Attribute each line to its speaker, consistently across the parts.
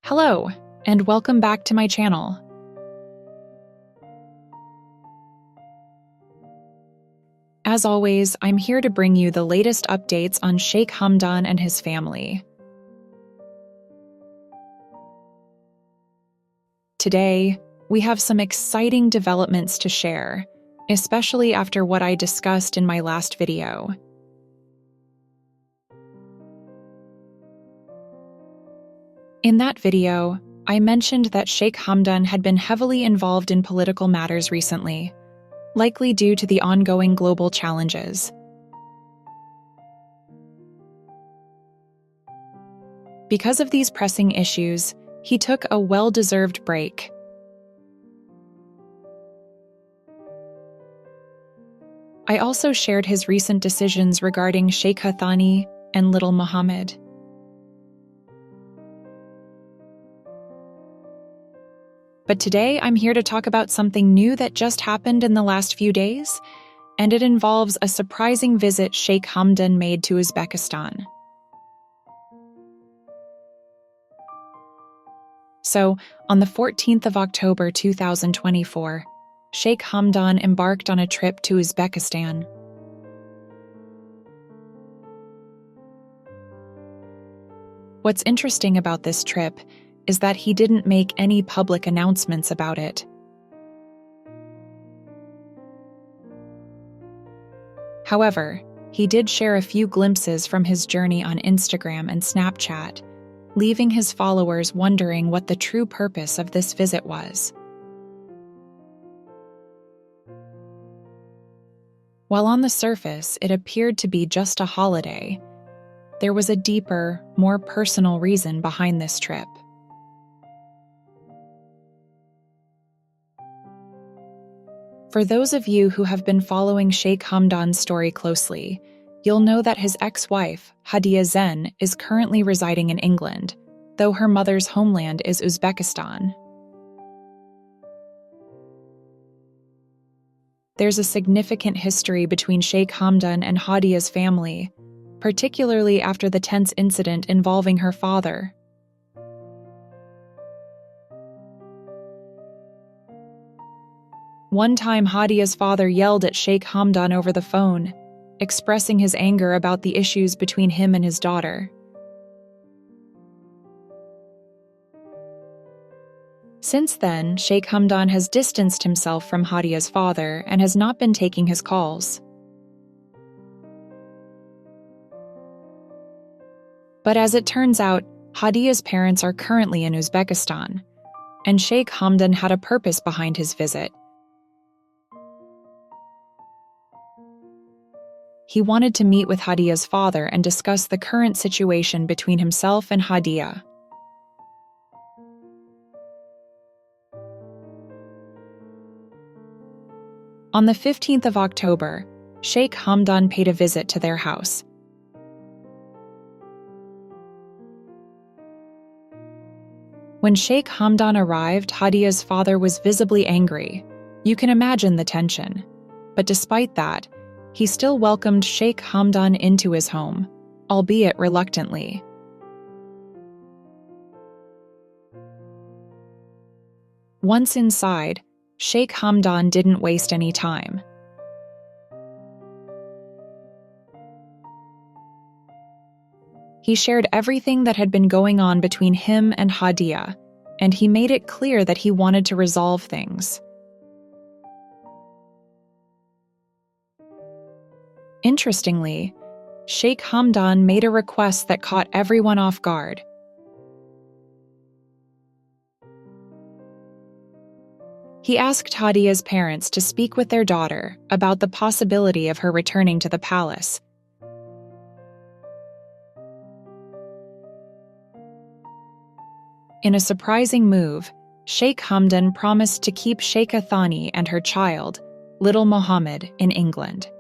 Speaker 1: Hello, and welcome back to my channel. As always, I'm here to bring you the latest updates on Sheikh Hamdan and his family. Today, we have some exciting developments to share, especially after what I discussed in my last video. In that video, I mentioned that Sheikh Hamdan had been heavily involved in political matters recently, likely due to the ongoing global challenges. Because of these pressing issues, he took a well-deserved break. I also shared his recent decisions regarding Sheikh Hathani and little Mohammed. But today, I'm here to talk about something new that just happened in the last few days, and it involves a surprising visit Sheikh Hamdan made to Uzbekistan. So, on the 14th of October 2024, Sheikh Hamdan embarked on a trip to Uzbekistan. What's interesting about this trip is that he didn't make any public announcements about it. However, he did share a few glimpses from his journey on Instagram and Snapchat, leaving his followers wondering what the true purpose of this visit was. While on the surface it appeared to be just a holiday, there was a deeper, more personal reason behind this trip. For those of you who have been following Sheikh Hamdan's story closely, you'll know that his ex-wife, Hadia Zen, is currently residing in England, though her mother's homeland is Uzbekistan. There's a significant history between Sheikh Hamdan and Hadia's family, particularly after the tense incident involving her father. One time, Hadia's father yelled at Sheikh Hamdan over the phone, expressing his anger about the issues between him and his daughter. Since then, Sheikh Hamdan has distanced himself from Hadia's father and has not been taking his calls. But as it turns out, Hadia's parents are currently in Uzbekistan, and Sheikh Hamdan had a purpose behind his visit. He wanted to meet with Hadia's father and discuss the current situation between himself and Hadia. On the 15th of October, Sheikh Hamdan paid a visit to their house. When Sheikh Hamdan arrived, Hadia's father was visibly angry. You can imagine the tension. But despite that, he still welcomed Sheikh Hamdan into his home, albeit reluctantly. Once inside, Sheikh Hamdan didn't waste any time. He shared everything that had been going on between him and Hadia, and he made it clear that he wanted to resolve things. Interestingly, Sheikh Hamdan made a request that caught everyone off guard. He asked Hadia's parents to speak with their daughter about the possibility of her returning to the palace. In a surprising move, Sheikh Hamdan promised to keep Sheikh Hathani and her child, little Mohammed, in England.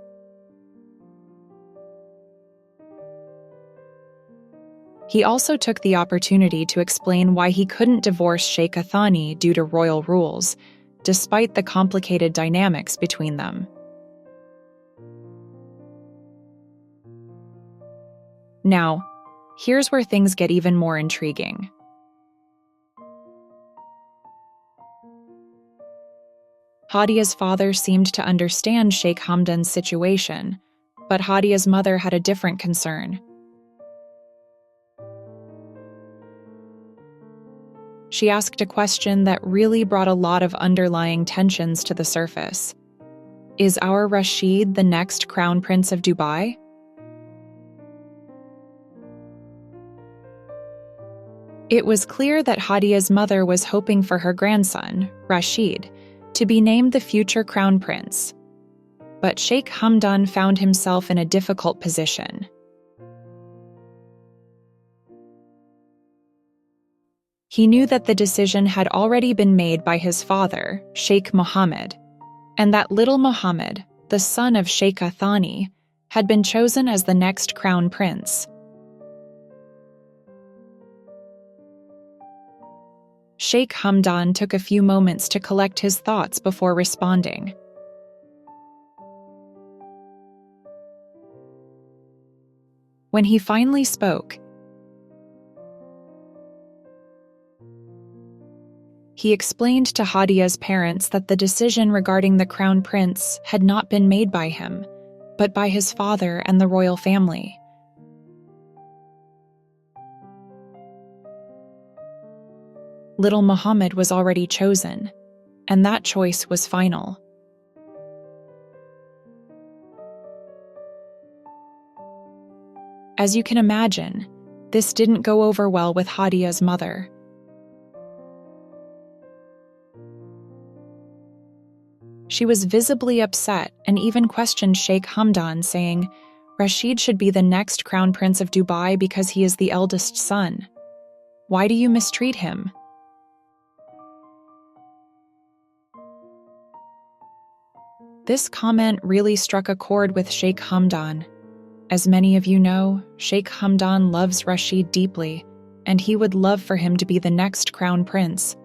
Speaker 1: He also took the opportunity to explain why he couldn't divorce Sheikh Hathani due to royal rules, despite the complicated dynamics between them. Now, here's where things get even more intriguing. Hadia's father seemed to understand Sheikh Hamdan's situation, but Hadia's mother had a different concern. She asked a question that really brought a lot of underlying tensions to the surface. Is our Rashid the next crown prince of Dubai? It was clear that Hadia's mother was hoping for her grandson, Rashid, to be named the future crown prince. But Sheikh Hamdan found himself in a difficult position. He knew that the decision had already been made by his father, Sheikh Mohammed, and that little Mohammed, the son of Sheikh Thani, had been chosen as the next crown prince. Sheikh Hamdan took a few moments to collect his thoughts before responding. When he finally spoke, he explained to Hadia's parents that the decision regarding the crown prince had not been made by him, but by his father and the royal family. Little Muhammad was already chosen, and that choice was final. As you can imagine, this didn't go over well with Hadia's mother. She was visibly upset and even questioned Sheikh Hamdan, saying, "Rashid should be the next crown prince of Dubai because he is the eldest son. Why do you mistreat him?" This comment really struck a chord with Sheikh Hamdan. As many of you know, Sheikh Hamdan loves Rashid deeply, and he would love for him to be the next crown prince.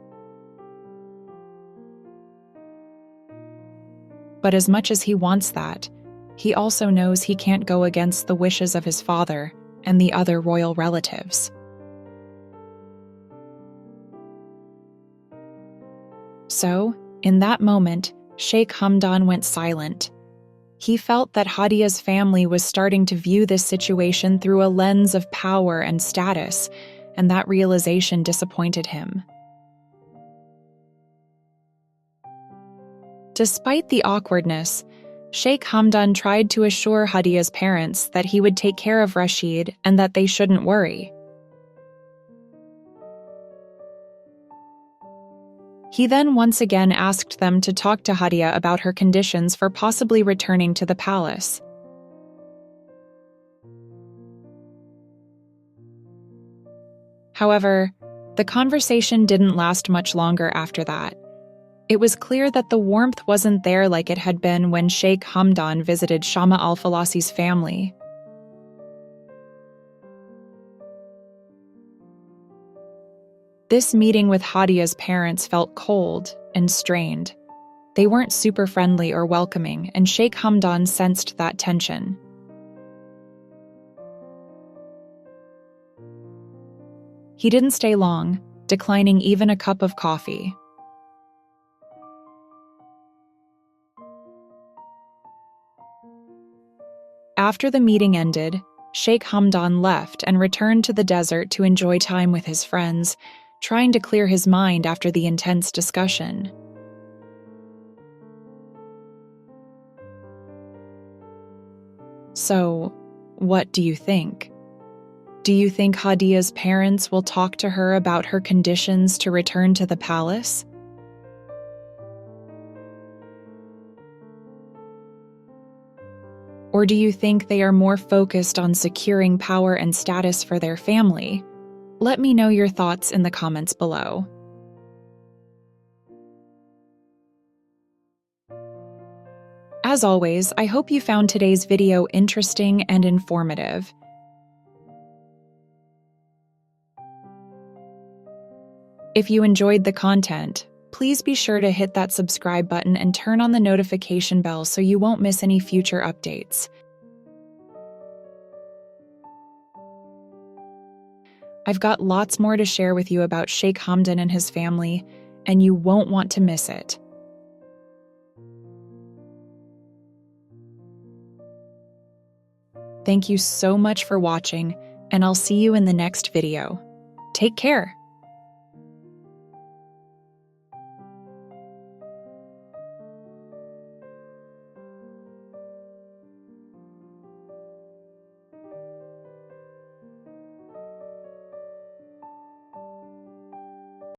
Speaker 1: But as much as he wants that, he also knows he can't go against the wishes of his father and the other royal relatives. So, in that moment, Sheikh Hamdan went silent. He felt that Hadia's family was starting to view this situation through a lens of power and status, and that realization disappointed him. Despite the awkwardness, Sheikh Hamdan tried to assure Hadia's parents that he would take care of Rashid and that they shouldn't worry. He then once again asked them to talk to Hadia about her conditions for possibly returning to the palace. However, the conversation didn't last much longer after that. It was clear that the warmth wasn't there like it had been when Sheikh Hamdan visited Shama al-Falasi's family. This meeting with Hadia's parents felt cold and strained. They weren't super friendly or welcoming, and Sheikh Hamdan sensed that tension. He didn't stay long, declining even a cup of coffee. After the meeting ended, Sheikh Hamdan left and returned to the desert to enjoy time with his friends, trying to clear his mind after the intense discussion. So, what do you think? Do you think Hadia's parents will talk to her about her conditions to return to the palace? Or do you think they are more focused on securing power and status for their family? Let me know your thoughts in the comments below. As always, I hope you found today's video interesting and informative. If you enjoyed the content, please be sure to hit that subscribe button and turn on the notification bell so you won't miss any future updates. I've got lots more to share with you about Sheikh Hamdan and his family, and you won't want to miss it. Thank you so much for watching, and I'll see you in the next video. Take care.